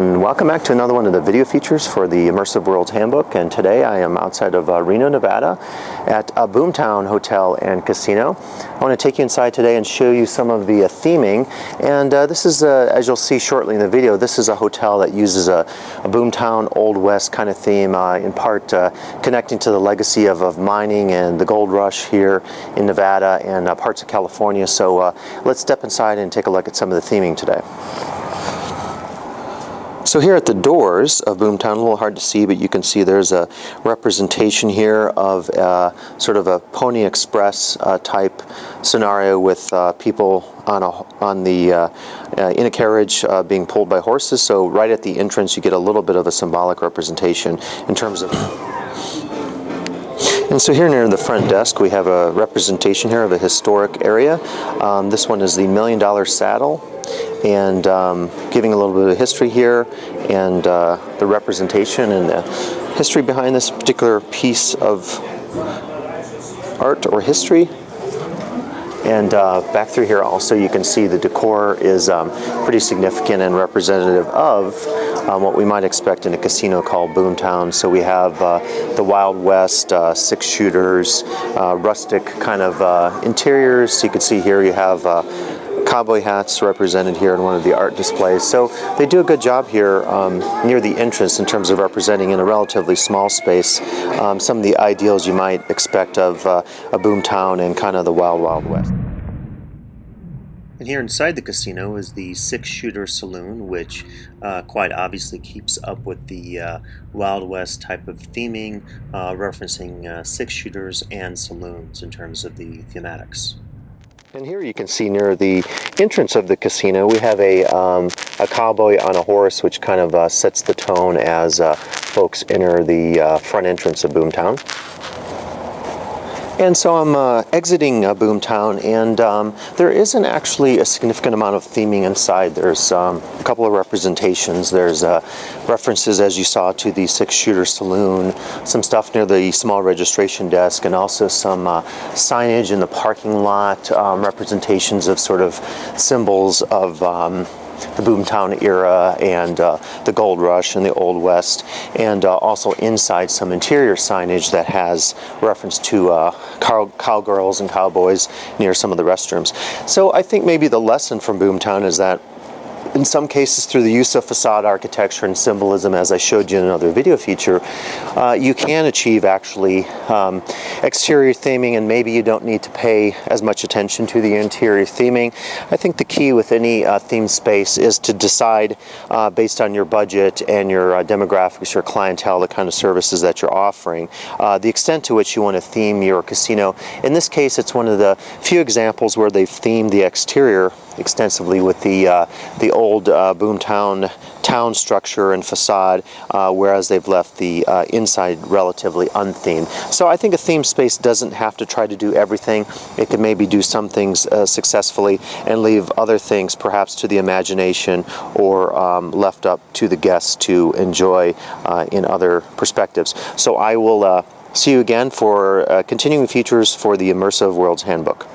and welcome back to another one of the video features for the Immersive Worlds Handbook. And today I am outside of Reno, Nevada at a Boomtown Hotel and Casino. I want to take you inside today and show you some of the theming. And this is, as you'll see shortly in the video, this is a hotel that uses a Boomtown Old West kind of theme, in part connecting to the legacy of mining and the gold rush here in Nevada and parts of California. So let's step inside and take a look at some of the theming today. So here at the doors of Boomtown, a little hard to see, but you can see there's a representation here of sort of a Pony Express type scenario with people in a carriage being pulled by horses. So right at the entrance you get a little bit of a symbolic representation in terms of... And so here near the front desk we have a representation here of a historic area. This one is the $1 Million Saddle, and giving a little bit of history here and the representation and the history behind this particular piece of art or history. And back through here also you can see the decor is pretty significant and representative of what we might expect in a casino called Boomtown. So we have the Wild West, 6-shooters, rustic kind of interiors. So you can see here you have cowboy hats represented here in one of the art displays. So they do a good job here near the entrance in terms of representing in a relatively small space some of the ideals you might expect of a Boomtown and kind of the Wild Wild West. And here inside the casino is the 6-shooter saloon, which quite obviously keeps up with the Wild West type of theming, referencing 6-shooters and saloons in terms of the thematics. And here you can see near the entrance of the casino we have a cowboy on a horse, which kind of sets the tone as folks enter the front entrance of Boomtown. And so I'm exiting Boomtown, and there isn't actually a significant amount of theming inside. There's a couple of representations. There's references, as you saw, to the 6-shooter saloon, some stuff near the small registration desk, and also some signage in the parking lot, representations of sort of symbols of the Boomtown era and the gold rush and the Old West, and also inside some interior signage that has reference to cowgirls and cowboys near some of the restrooms. So I think maybe the lesson from Boomtown is that in some cases, through the use of facade architecture and symbolism, as I showed you in another video feature, you can achieve actually exterior theming, and maybe you don't need to pay as much attention to the interior theming. I think the key with any themed space is to decide based on your budget and your demographics, your clientele, the kind of services that you're offering, the extent to which you want to theme your casino. In this case, it's one of the few examples where they've themed the exterior extensively with the old Boomtown town structure and facade, whereas they've left the inside relatively unthemed. So I think a theme space doesn't have to try to do everything. It can maybe do some things successfully and leave other things perhaps to the imagination or left up to the guests to enjoy in other perspectives. So I will see you again for continuing features for the Immersive Worlds Handbook.